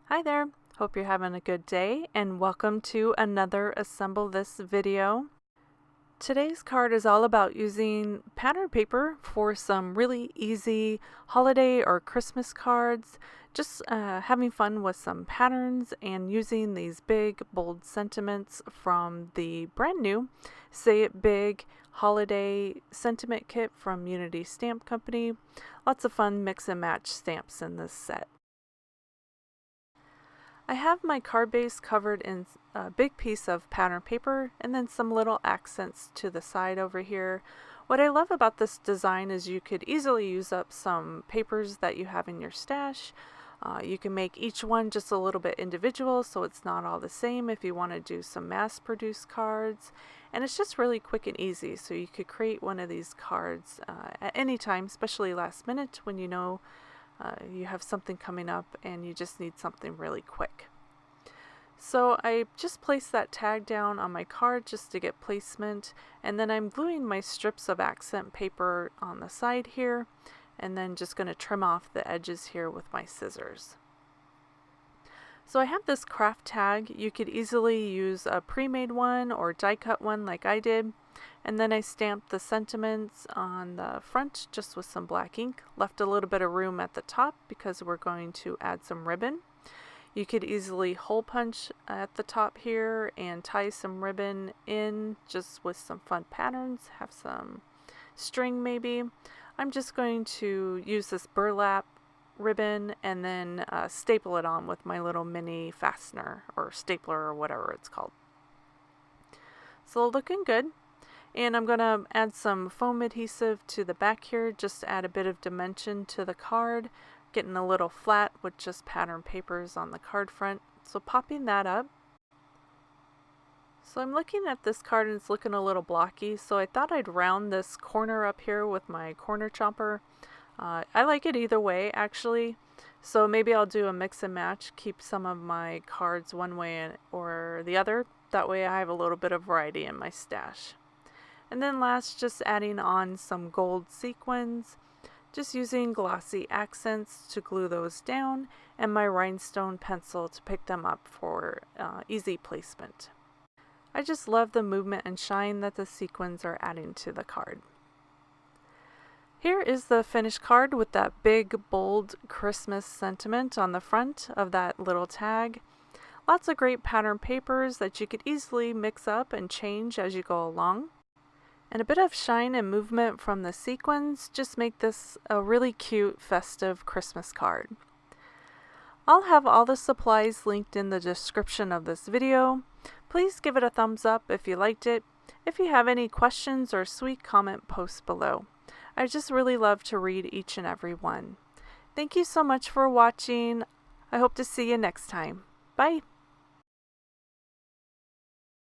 Hi there, hope you're having a good day and welcome to another Assemble This video. Today's card is all about using pattern paper for some really easy holiday or Christmas cards, just having fun with some patterns and using these big bold sentiments from the brand new Say It Big Holiday Sentiment Kit from Unity Stamp Company. Lots of fun mix and match stamps in this set. I have my card base covered in a big piece of pattern paper and then some little accents to the side over here. What I love about this design is you could easily use up some papers that you have in your stash. You can make each one just a little bit individual so it's not all the same if you want to do some mass-produced cards. And it's just really quick and easy, so you could create one of these cards at any time, especially last minute when you know you have something coming up and you just need something really quick. So I just placed that tag down on my card just to get placement, and then I'm gluing my strips of accent paper on the side here, and then just going to trim off the edges here with my scissors. So I have this craft tag. You could easily use a pre-made one or die cut one like I did. And then I stamped the sentiments on the front just with some black ink. Left a little bit of room at the top because we're going to add some ribbon. You could easily hole punch at the top here and tie some ribbon in just with some fun patterns. Have some string maybe. I'm just going to use this burlap ribbon and then staple it on with my little mini fastener or stapler or whatever it's called. So looking good. And I'm going to add some foam adhesive to the back here just to add a bit of dimension to the card. Getting a little flat with just pattern papers on the card front. So popping that up. So I'm looking at this card and it's looking a little blocky, so I thought I'd round this corner up here with my corner chomper. I like it either way actually, so maybe I'll do a mix and match, keep some of my cards one way or the other. That way I have a little bit of variety in my stash. And then last, just adding on some gold sequins, just using glossy accents to glue those down and my rhinestone pencil to pick them up for easy placement. I just love the movement and shine that the sequins are adding to the card. Here is the finished card with that big, bold Christmas sentiment on the front of that little tag. Lots of great pattern papers that you could easily mix up and change as you go along. And a bit of shine and movement from the sequins just make this a really cute, festive Christmas card. I'll have all the supplies linked in the description of this video. Please give it a thumbs up if you liked it. If you have any questions or sweet comment, post below. I just really love to read each and every one. Thank you so much for watching. I hope to see you next time. Bye!